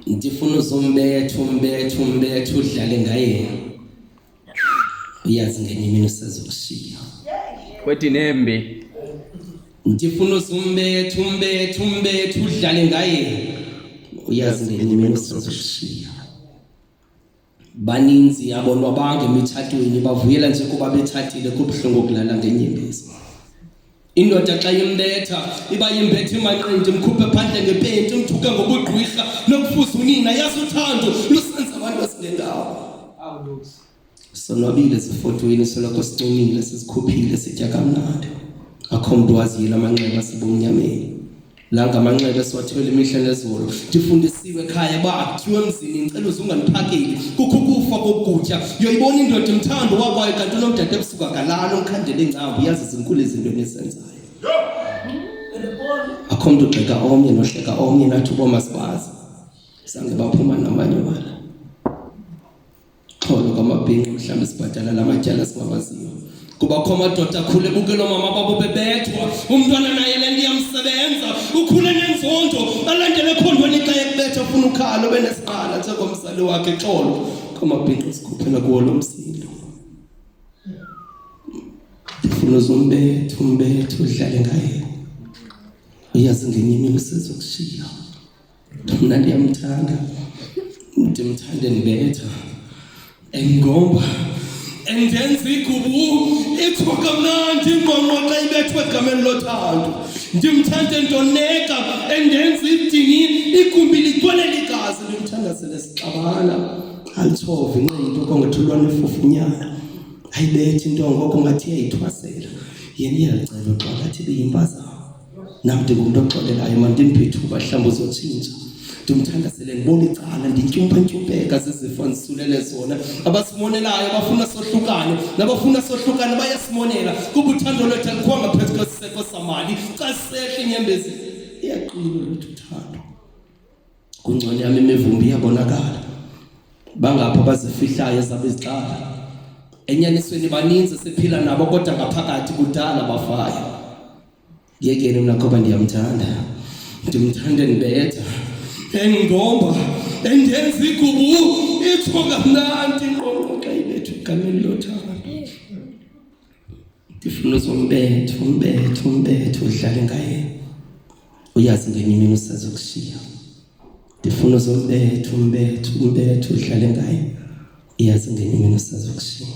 ndifuna uzombetha udlale ngaye uyazi ngenye imini usezokushiya kwethi nembe ndifuna uzombetha udlale ngaye uyazi ngenye imini usezokushiya baninzi yabonwa bange emithathweni bavuyela nje kuba bethathile kubuhlungu kulala ngenyembezi indoda xa imbetha iba yimbetha imanqindi imkhuphe phandle ngepenti imthuke ngobugqwirha nokufuza unina yazi uthando lusenza abantu esingendawo sonwabile zifotweni soloko sincumile sizikhuphile sitya kamnandi akho mntu waziyela amanxeba sibomnyameni la ngamanxeba siwathwele imihla nezolo ndifundisiwe ekhaya uba akuthiwe emzini ngicela uze unganiphakeli kukho ukufa kokutya yoyibona indoda imthando wakwayo kanti unomdade ebusuka kalala omkhandela ingcambu yazi zinkulu izinto nesenzayo akho mntu ugxeka omnye nohleka omnye nathi ubomasibazi sange baphuma namanyobala xolo kwamabhinqa mhlawumbi sibhatala la matyala singawaziyo kuba kho amadoda akhule ebukela oomama babo bebethwa umntwana naye le nto iyamsebenza ukhule nenzondo alandele ekhondweni xa ekubetha ufuna ukhalo benesiqala njengomzali wakhe xolo kwamabhinqa sikhuphela kuwo lo msindo ndifuna uzombetha udlale ngaye uyazi ngenye imini usezokushiya mna ndiyamthanda ndimthande ndibetha engomba endenza igubu ikho kamnandi ingqongqo xa ibethwe egameni lothando ndimthande ndoneka endenza idini igumbi ligcwele ligazi ndimthanda sele sixabana alitshove inqindi okongathulwa nefufunyana ayibethi intongo okungathi iyayithwasela yena iyacela uxa ngathi beyimpazamo nam ndingumntu oxolelayo mandimphethe uba mhlawumbi uzotshintsha ndimthanda sele ndibona icala ndityumpantyumpeka zizifo ndisulele zona abasimonelayo abafuna sohlukane nabafuna sohlukane bayasimonela kuba uthando lwethu alikho ngaphezu kwesiseko samali xa sisehla inyembezi iyaqina lwethu uthando kungcono yam imivumbi iyabonakala bangapha bazifihlayo zabo izixala enyanisweni baninzi siphila nabo kodwa ngaphakathi kudala bafayo yekeni mna ngoba ndiyamthanda ndimthande ndibetha engomba endenza igubu itho kamnandi ingqongqo xa ibetha egameni lothando ndifuna uzombetha udlale ngaye uyazi ngenye imini usezokushiya ndifuna uzombetha udlale ngaye uyazi ngenye imini usezokushiya